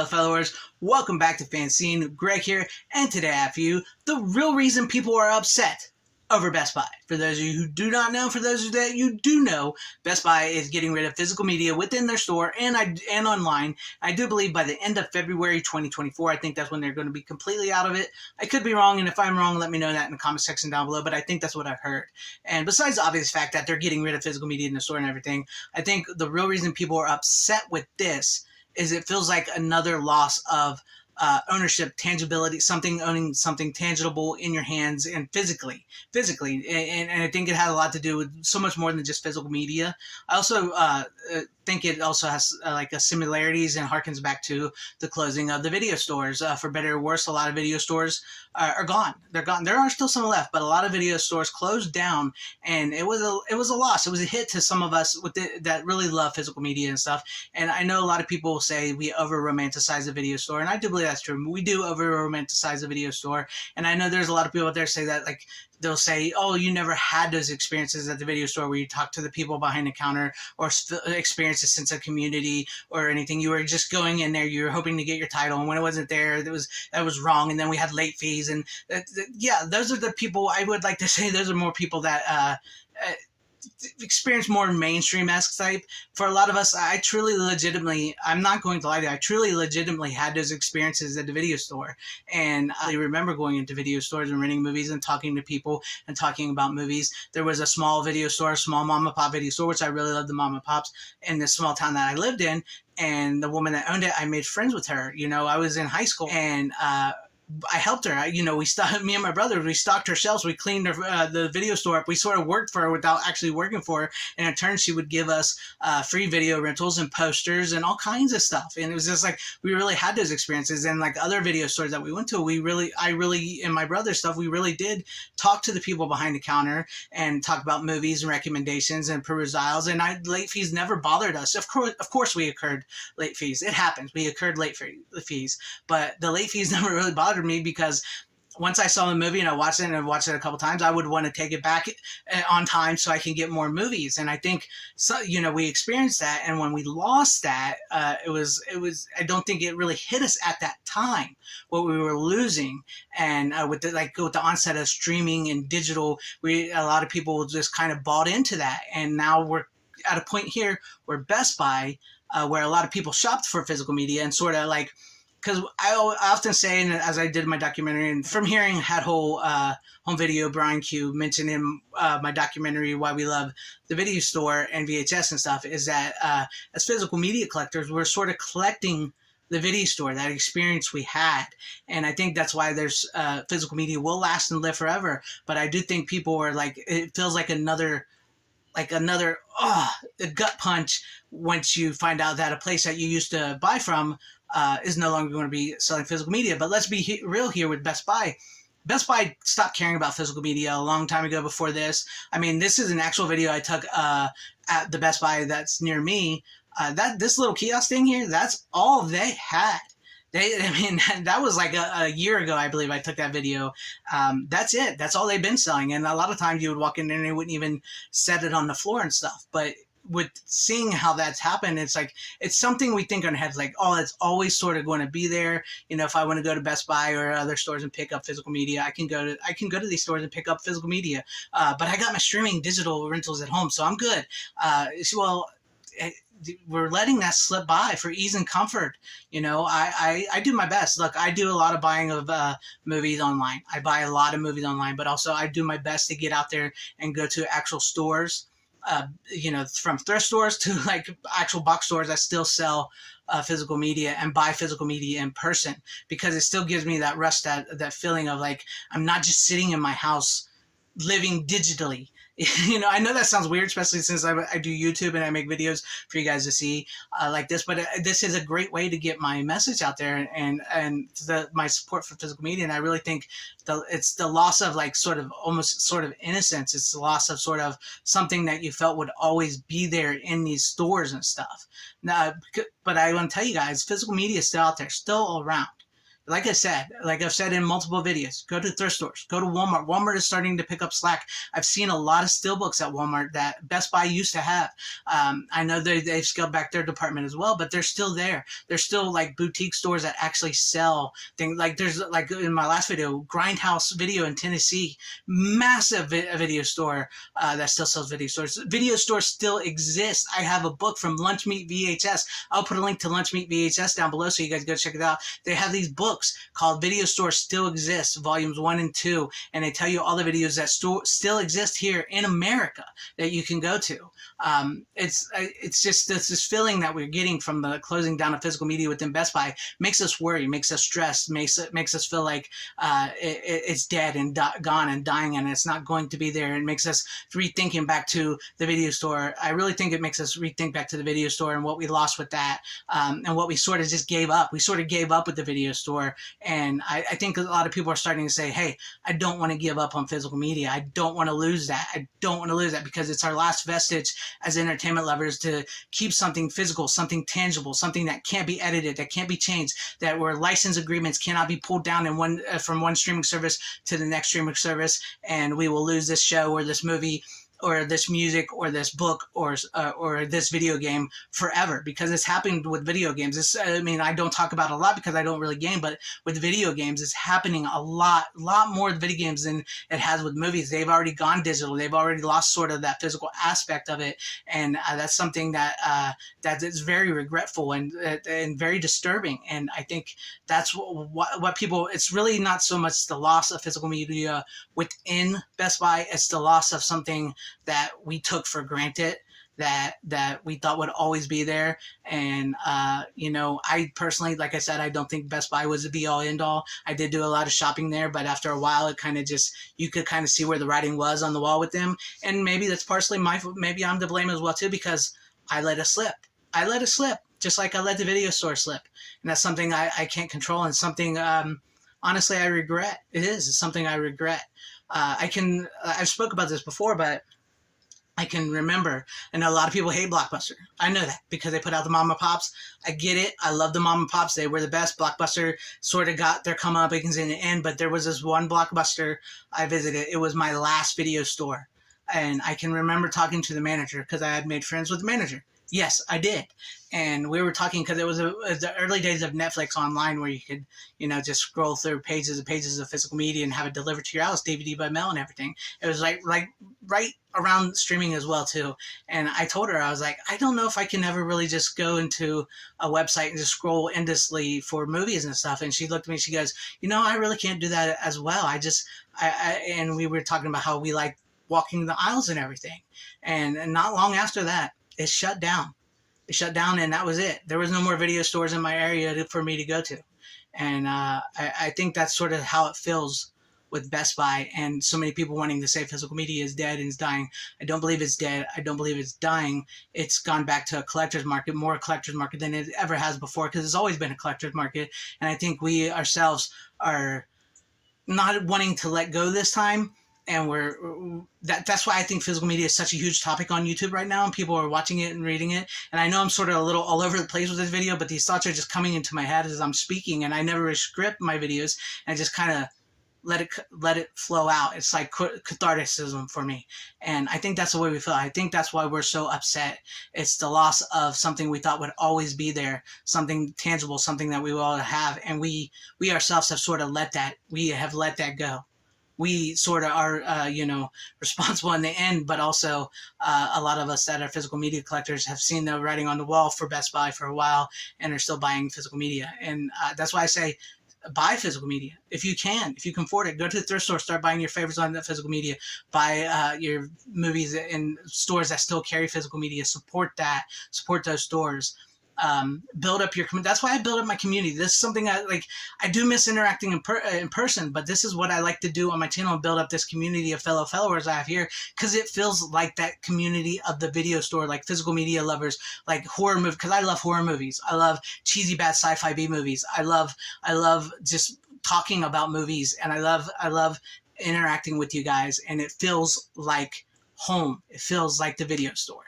fellow followers, welcome back to FanZcene. Greg here, and today I have for you the real reason people are upset over Best Buy. For those of you who do not know, for those of you that you do know, Best Buy is getting rid of physical media within their store and online. I do believe by the end of February 2024, I think that's when they're going to be completely out of it. I could be wrong, and if I'm wrong, let me know that in the comment section down below, but I think that's what I've heard. And besides the obvious fact that they're getting rid of physical media in the store and everything, I think the real reason people are upset with this is it feels like another loss of ownership, tangibility, owning something tangible in your hands and physically. And I think it had a lot to do with so much more than just physical media. I also think it also has like a similarities and harkens back to the closing of the video stores. For better or worse, a lot of video stores are gone. They're gone. There are still some left, but a lot of video stores closed down, and it was a loss. It was a hit to some of us that really love physical media and stuff. And I know a lot of people will say we over romanticize the video store, and I do believe that's true. We do over romanticize the video store, and I know there's a lot of people out there say that, like, they'll say, oh, you never had those experiences at the video store where you talk to the people behind the counter or experience a sense of community or anything. You were just going in there, you were hoping to get your title, and when it wasn't there, that was wrong. And then we had late fees, and yeah, those are the people. I would like to say those are more people that experience more mainstream-esque type. For a lot of us, I truly legitimately, I'm not going to lie to you, I truly legitimately had those experiences at the video store. And I remember going into video stores and renting movies and talking to people and talking about movies. There was a small video store, a small mom and pop video store, which I really loved, the mom and pops, in this small town that I lived in. And the woman that owned it, I made friends with her. You know, I was in high school, and I helped her. Me and my brother, we stocked her shelves. We cleaned her, the video store up. We sort of worked for her without actually working for her. And in turn, she would give us free video rentals and posters and all kinds of stuff. And it was just like, we really had those experiences. And like other video stores that we went to, and my brother's stuff, we really did talk to the people behind the counter and talk about movies and recommendations and perusals. And late fees never bothered us. Of course we incurred late fees. It happens. We incurred late fees. But the late fees never really bothered me, because once I saw the movie and I watched it a couple times, I would want to take it back on time so I can get more movies. And I think, so, we experienced that. And when we lost that, it was, I don't think it really hit us at that time, what we were losing. And with the onset of streaming and digital, a lot of people just kind of bought into that. And now we're at a point here where Best Buy, where a lot of people shopped for physical media and sort of like, because I often say, and as I did in my documentary, and from hearing Hat Hole Home Video, Brian Q mention in my documentary, Why We Love the Video Store and VHS and stuff, is that as physical media collectors, we're sort of collecting the video store, that experience we had. And I think that's why there's physical media will last and live forever. But I do think people are like, it feels like another a gut punch once you find out that a place that you used to buy from is no longer going to be selling physical media. But let's be real here with Best Buy. Best Buy stopped caring about physical media a long time ago before this. I mean, this is an actual video I took at the Best Buy that's near me. This little kiosk thing here, that's all they had. That was like a year ago, I believe I took that video. That's it. That's all they've been selling. And a lot of times you would walk in there and they wouldn't even set it on the floor and stuff. But with seeing how that's happened, it's like, it's something we think on our heads, like, oh, it's always sort of going to be there. If I want to go to Best Buy or other stores and pick up physical media, I can go to these stores and pick up physical media. But I got my streaming digital rentals at home, so I'm good. We're letting that slip by for ease and comfort. I do my best. Look, I do a lot of buying of movies online. I buy a lot of movies online, but also I do my best to get out there and go to actual stores, from thrift stores to like actual box stores that still sell physical media, and buy physical media in person, because it still gives me that rush, that feeling of like, I'm not just sitting in my house living digitally. I know that sounds weird, especially since I do YouTube and I make videos for you guys to see like this, but this is a great way to get my message out there and my support for physical media. And I really think it's the loss of like almost sort of innocence. It's the loss of sort of something that you felt would always be there in these stores and stuff. Now, but I want to tell you guys, physical media is still out there, still around. Like I said, like I've said in multiple videos, go to thrift stores, go to Walmart. Walmart is starting to pick up slack. I've seen a lot of steelbooks at Walmart that Best Buy used to have. I know they've scaled back their department as well, but they're still there. There's still like boutique stores that actually sell things. Like there's like in my last video, Grindhouse Video in Tennessee, massive video store that still sells video stores. Video stores still exist. I have a book from Lunch Meat VHS. I'll put a link to Lunch Meat VHS down below so you guys go check it out. They have these books called Video Store Still Exists, volumes 1 and 2, and they tell you all the videos that still exist here in America that you can go to. It's just this feeling that we're getting from the closing down of physical media within Best Buy makes us worry, makes us stressed, makes us feel like it's dead and gone and dying, and it's not going to be there. It makes us rethinking back to the video store. I really think it makes us rethink back to the video store and what we lost with that, and what we sort of just gave up. We sort of gave up with the video store, and I think a lot of people are starting to say, hey, I don't want to give up on physical media. I don't want to lose that. I don't want to lose that because it's our last vestige as entertainment lovers to keep something physical, something tangible, something that can't be edited, that can't be changed, that where license agreements cannot be pulled down in from one streaming service to the next streaming service, and we will lose this show or this movie or this music or this book or this video game forever, because it's happened with video games. I mean, I don't talk about it a lot because I don't really game, but with video games, it's happening a lot more with video games than it has with movies. They've already gone digital. They've already lost sort of that physical aspect of it, and that's something that that is very regretful and very disturbing. And I think that's what people. It's really not so much the loss of physical media within Best Buy; it's the loss of something that we took for granted, that we thought would always be there. And you know, I personally, like I said, I don't think Best Buy was the be all end all. I did do a lot of shopping there, but after a while it kind of just, you could kind of see where the writing was on the wall with them. And maybe that's partially maybe I'm to blame as well too, because I let it slip. Just like I let the video store slip, and that's something I can't control, and something honestly I regret. It's something I regret. I've spoke about this before, but I can remember, and a lot of people hate Blockbuster. I know that because they put out the mom and pops. I get it. I love the mom and pops. They were the best. Blockbuster sort of got their comeuppance in the end, but there was this one Blockbuster I visited. It was my last video store, and I can remember talking to the manager because I had made friends with the manager. Yes, I did. And we were talking because it was the early days of Netflix online, where you could, you know, just scroll through pages and pages of physical media and have it delivered to your house, DVD by mail and everything. It was like right around streaming as well too. And I told her, I was like, I don't know if I can ever really just go into a website and just scroll endlessly for movies and stuff. And she looked at me, she goes, you know, I really can't do that as well. And we were talking about how we like walking the aisles and everything. And not long after that, it shut down. And that was it. There was no more video stores in my area for me to go to. And I think that's sort of how it feels with Best Buy, and so many people wanting to say physical media is dead and is dying. I don't believe it's dead. I don't believe it's dying. It's gone back to a collector's market, more a collector's market than it ever has before, because it's always been a collector's market. And I think we ourselves are not wanting to let go this time. And that's why I think physical media is such a huge topic on YouTube right now, and people are watching it and reading it. And I know I'm sort of a little all over the place with this video, but these thoughts are just coming into my head as I'm speaking, and I never script my videos, and just kind of let it flow out. It's like catharticism for me, and I think that's the way we feel. I think that's why we're so upset. It's the loss of something we thought would always be there, something tangible, something that we will all have, and we ourselves have sort of let that go. We sort of are, responsible in the end, but also a lot of us that are physical media collectors have seen the writing on the wall for Best Buy for a while and are still buying physical media. And that's why I say buy physical media if you can afford it. Go to the thrift store, start buying your favorites on the physical media. Buy your movies in stores that still carry physical media. Support those stores. Build up your community. That's why I build up my community. This is something I do miss interacting in person, but this is what I like to do on my channel, and build up this community of fellow followers I have here, because it feels like that community of the video store, like physical media lovers, like horror movies, because I love horror movies. I love cheesy bad sci-fi B movies. I love just talking about movies, and I love interacting with you guys, and it feels like home. It feels like the video store.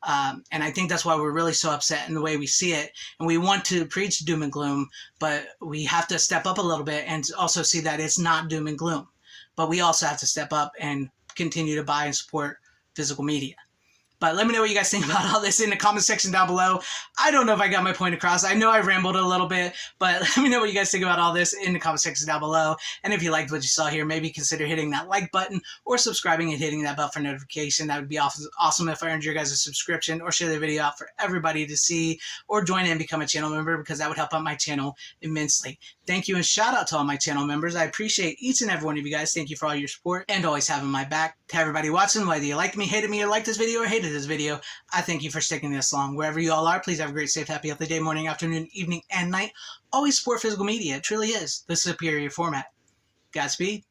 And I think that's why we're really so upset in the way we see it. And we want to preach doom and gloom, but we have to step up a little bit and also see that it's not doom and gloom. But we also have to step up and continue to buy and support physical media. But let me know what you guys think about all this in the comment section down below. I don't know if I got my point across. I know I rambled a little bit, but let me know what you guys think about all this in the comment section down below. And if you liked what you saw here, maybe consider hitting that like button or subscribing and hitting that bell for notification. That would be awesome if I earned your guys' subscription, or share the video out for everybody to see, or join in and become a channel member, because that would help out my channel immensely. Thank you, and shout out to all my channel members. I appreciate each and every one of you guys. Thank you for all your support and always having my back. To everybody watching, whether you liked me, hated me, or liked this video, or hated this video, I thank you for sticking this long. Wherever you all are, please have a great, safe, happy, healthy day, morning, afternoon, evening, and night. Always support physical media. It truly is the superior format. Godspeed.